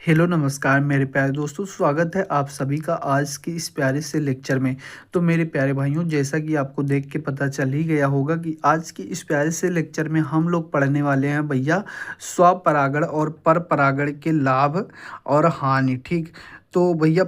Hello नमस्कार मेरे प्यारे दोस्तों, स्वागत है आप सभी का आज की इस प्यारे से लेक्चर में। तो मेरे प्यारे भाइयों, जैसा कि आपको देख के पता चल ही गया होगा कि आज की इस प्यारे से लेक्चर में हम लोग पढ़ने वाले हैं भैया स्वपरागण और पर परागण के लाभ और हानि। ठीक, तो भैया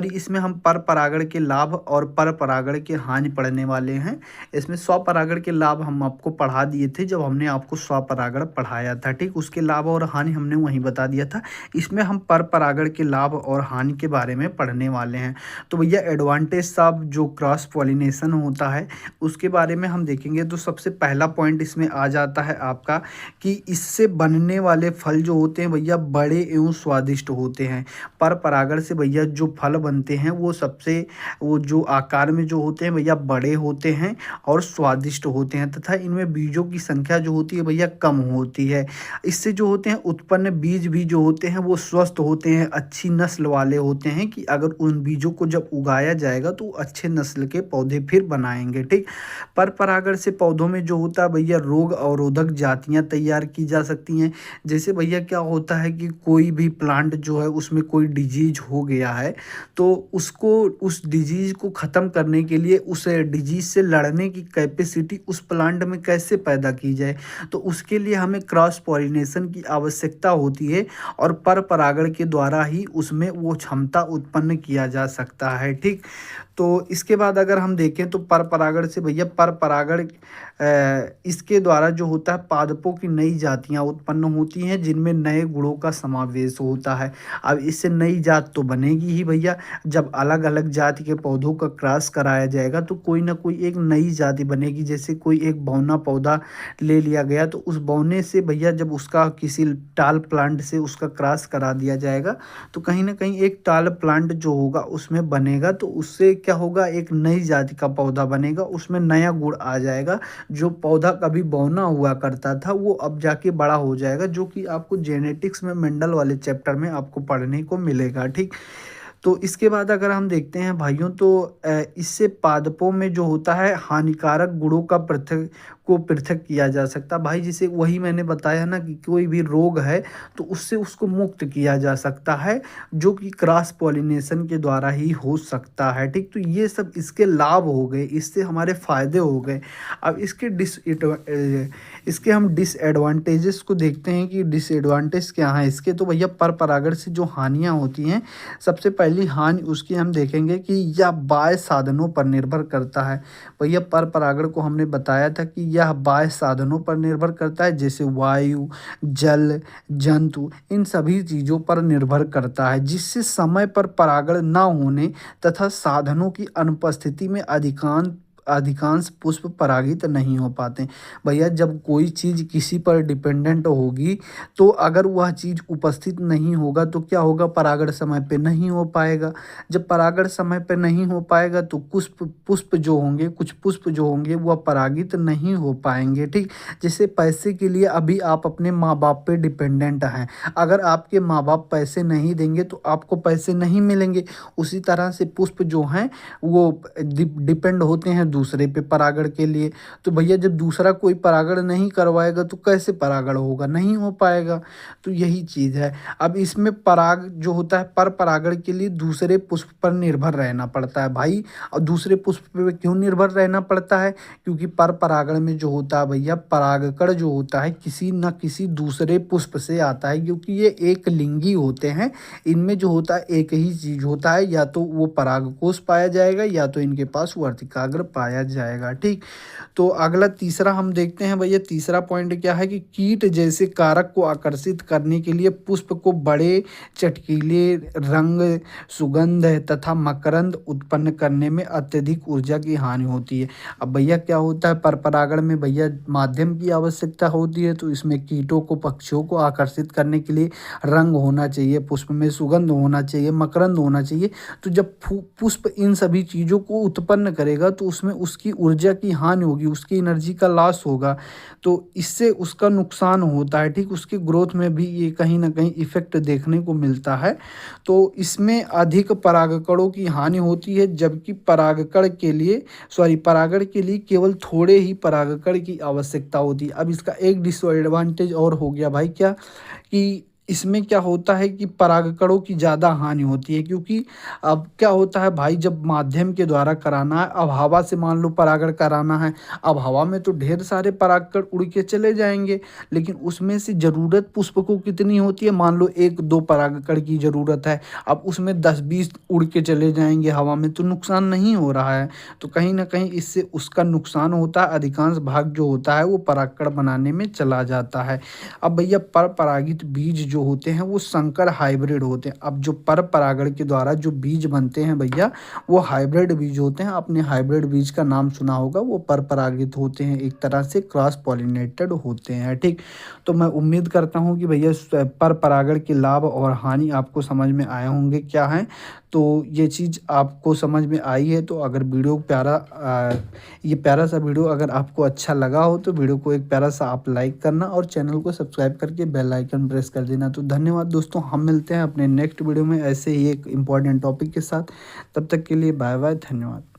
इसमें हम पर परागण के लाभ और पर परागण के हानि पढ़ने वाले हैं। इसमें स्वपरागण के लाभ हम आपको पढ़ा दिए थे जब हमने आपको स्वपरागण पढ़ाया था। ठीक, उसके लाभ और हानि हमने वहीं बता दिया था। इसमें हम पर परागण के लाभ और हानि के बारे में पढ़ने वाले हैं। तो भैया एडवांटेज ऑफ जो क्रॉस पॉलिनेशन होता है उसके बारे में हम देखेंगे। तो सबसे पहला पॉइंट इसमें आ जाता है आपका कि इससे बनने वाले फल जो होते हैं भैया बड़े एवं स्वादिष्ट होते हैं। पर परागण से भैया जो फल बनते हैं वो जो आकार में जो होते हैं भैया बड़े होते हैं और स्वादिष्ट होते हैं, तथा इनमें बीजों की संख्या जो होती है भैया कम होती है। इससे जो होते हैं उत्पन्न बीज भी जो होते हैं वो स्वस्थ होते हैं, अच्छी नस्ल वाले होते हैं कि अगर उन बीजों को जब उगाया जाएगा तो अच्छे नस्ल के पौधे फिर बनाएंगे। ठीक, पर परागण से पौधों में जो होता है भैया रोग अवरोधक जातियां तैयार की जा सकती हैं। जैसे भैया क्या होता है कि कोई भी प्लांट जो है उसमें कोई डिजीज हो गया है, तो उसको उस डिजीज को ख़त्म करने के लिए उस डिजीज से लड़ने की कैपेसिटी उस प्लांट में कैसे पैदा की जाए, तो उसके लिए हमें क्रॉस पॉलिनेशन की आवश्यकता होती है और पर परागण के द्वारा ही उसमें वो क्षमता उत्पन्न किया जा सकता है। ठीक, तो इसके बाद अगर हम देखें तो पर परागण से भैया पर परागण इसके द्वारा जो होता है पादपों की नई जातियां उत्पन्न होती हैं जिनमें नए गुणों का समावेश होता है। अब इससे नई जात तो बनेगी ही भैया, जब अलग अलग जाति के पौधों का क्रॉस कराया जाएगा तो कोई ना कोई एक नई जाति बनेगी। जैसे कोई एक बौना पौधा ले लिया गया तो उस बौने से भैया जब उसका किसी टाल प्लांट से उसका क्रॉस करा दिया जाएगा तो कहीं ना कहीं एक टाल प्लांट जो होगा उसमें बनेगा, तो उससे क्या होगा, एक नई जाति का पौधा बनेगा, उसमें नया गुण आ जाएगा। जो पौधा कभी बौना हुआ करता था वो अब जाके बड़ा हो जाएगा, जो कि आपको जेनेटिक्स में मेंडल वाले चैप्टर में आपको पढ़ने को मिलेगा। ठीक, तो इसके बाद अगर हम देखते हैं भाइयों तो इससे पादपों में जो होता है हानिकारक गुणों का पृथक किया जा सकता है भाई। जिसे वही मैंने बताया ना कि कोई भी रोग है तो उससे उसको मुक्त किया जा सकता है, जो कि क्रॉस पॉलिनेशन के द्वारा ही हो सकता है। ठीक, तो ये सब इसके लाभ हो गए, इससे हमारे फायदे हो गए। अब इसके हम डिसएडवांटेजेस को देखते हैं कि डिसएडवांटेज क्या है इसके। तो भैया पर परागण से जो हानियाँ होती हैं, सबसे पहली हानि उसकी हम देखेंगे कि यह बाह्य साधनों पर निर्भर करता है। भैया पर परागण को हमने बताया था कि यह बाह्य साधनों पर निर्भर करता है, जैसे वायु, जल, जंतु, इन सभी चीज़ों पर निर्भर करता है, जिससे समय पर परागण न होने तथा साधनों की अनुपस्थिति में अधिकांश पुष्प परागित नहीं हो पाते। भैया जब कोई चीज़ किसी पर डिपेंडेंट होगी तो अगर वह चीज़ उपस्थित नहीं होगा तो क्या होगा, परागण समय पे नहीं हो पाएगा। जब परागण समय पे नहीं हो पाएगा तो कुछ पुष्प जो होंगे वह परागित नहीं हो पाएंगे। ठीक, जैसे पैसे के लिए अभी आप अपने माँ बाप पे डिपेंडेंट हैं, अगर आपके माँ बाप पैसे नहीं देंगे तो आपको पैसे नहीं मिलेंगे। उसी तरह से पुष्प जो हैं वो डिपेंड होते हैं दूसरे पे परागण के लिए। तो भैया जब दूसरा कोई परागण नहीं करवाएगा तो कैसे परागण होगा, नहीं हो पाएगा। तो यही चीज़ है। अब इसमें पराग जो होता है पर परागण के लिए दूसरे पुष्प पर निर्भर रहना पड़ता है भाई। और दूसरे पुष्प पे क्यों निर्भर रहना पड़ता है, क्योंकि पर परागण में जो होता है भैया परागकण जो होता है किसी न किसी दूसरे पुष्प से आता है, क्योंकि ये एक लिंगी होते हैं। इनमें जो होता है एक ही चीज़ होता है, या तो वो परागकोश पाया जाएगा या तो इनके पास वर्तिकाग्र पाया जाएगा। ठीक, तो अगला तीसरा हम देखते हैं भैया, तीसरा पॉइंट क्या है कि कीट जैसे कारक को आकर्षित करने के लिए पुष्प को बड़े, चटकीले रंग, सुगंध तथा मकरंद उत्पन्न करने में अत्यधिक ऊर्जा की हानि होती है। अब भैया क्या होता है, पर परागण में भैया माध्यम की आवश्यकता होती है, तो इसमें कीटों को, पक्षियों को आकर्षित करने के लिए रंग होना चाहिए, पुष्प में सुगंध होना चाहिए, मकरंद होना चाहिए। तो जब पुष्प इन सभी चीज़ों को उत्पन्न करेगा तो उसमें उसकी ऊर्जा की हानि होगी, उसकी एनर्जी का लॉस होगा, तो इससे उसका नुकसान होता है। ठीक, उसकी ग्रोथ में भी ये कहीं ना कहीं इफेक्ट देखने को मिलता है। तो इसमें अधिक परागकणों की हानि होती है, जबकि परागण के लिए केवल थोड़े ही परागकण की आवश्यकता होती है। अब इसका एक डिसएडवांटेज और हो गया भाई, क्या कि इसमें क्या होता है कि परागकणों की ज़्यादा हानि होती है, क्योंकि अब क्या होता है भाई, जब माध्यम के द्वारा कराना है, अब हवा से मान लो परागण कराना है, अब हवा में तो ढेर सारे परागकण उड़ के चले जाएंगे, लेकिन उसमें से ज़रूरत पुष्प को कितनी होती है, मान लो एक दो परागकण की ज़रूरत है, अब उसमें 10-20 उड़ के चले जाएंगे हवा में, तो नुकसान नहीं हो रहा है। तो कहीं ना कहीं इससे उसका नुकसान होता है, अधिकांश भाग जो होता है वो परागकण बनाने में चला जाता है। अब भैया पर परागित बीज जो होते हैं वो संकर हाइब्रिड होते हैं। अब जो पर परागण के द्वारा जो बीज बनते हैं भैया, वो हाइब्रिड बीज होते हैं। आपने हाइब्रिड बीज का नाम सुना होगा, वो पर परागित होते हैं, एक तरह से क्रॉस पॉलिनेटेड होते हैं, ठीक। तो मैं उम्मीद करता हूँ कि भैया पर परागण के लाभ और हानि आपको समझ में आए होंगे क्या हैं। तो ये चीज़ आपको समझ में आई है, तो अगर वीडियो ये प्यारा सा वीडियो अगर आपको अच्छा लगा हो तो वीडियो को एक प्यारा सा आप लाइक करना और चैनल को सब्सक्राइब करके बेल आइकन प्रेस कर देना। तो धन्यवाद दोस्तों, हम मिलते हैं अपने नेक्स्ट वीडियो में ऐसे ही एक इम्पॉर्टेंट टॉपिक के साथ। तब तक के लिए बाय बाय, धन्यवाद।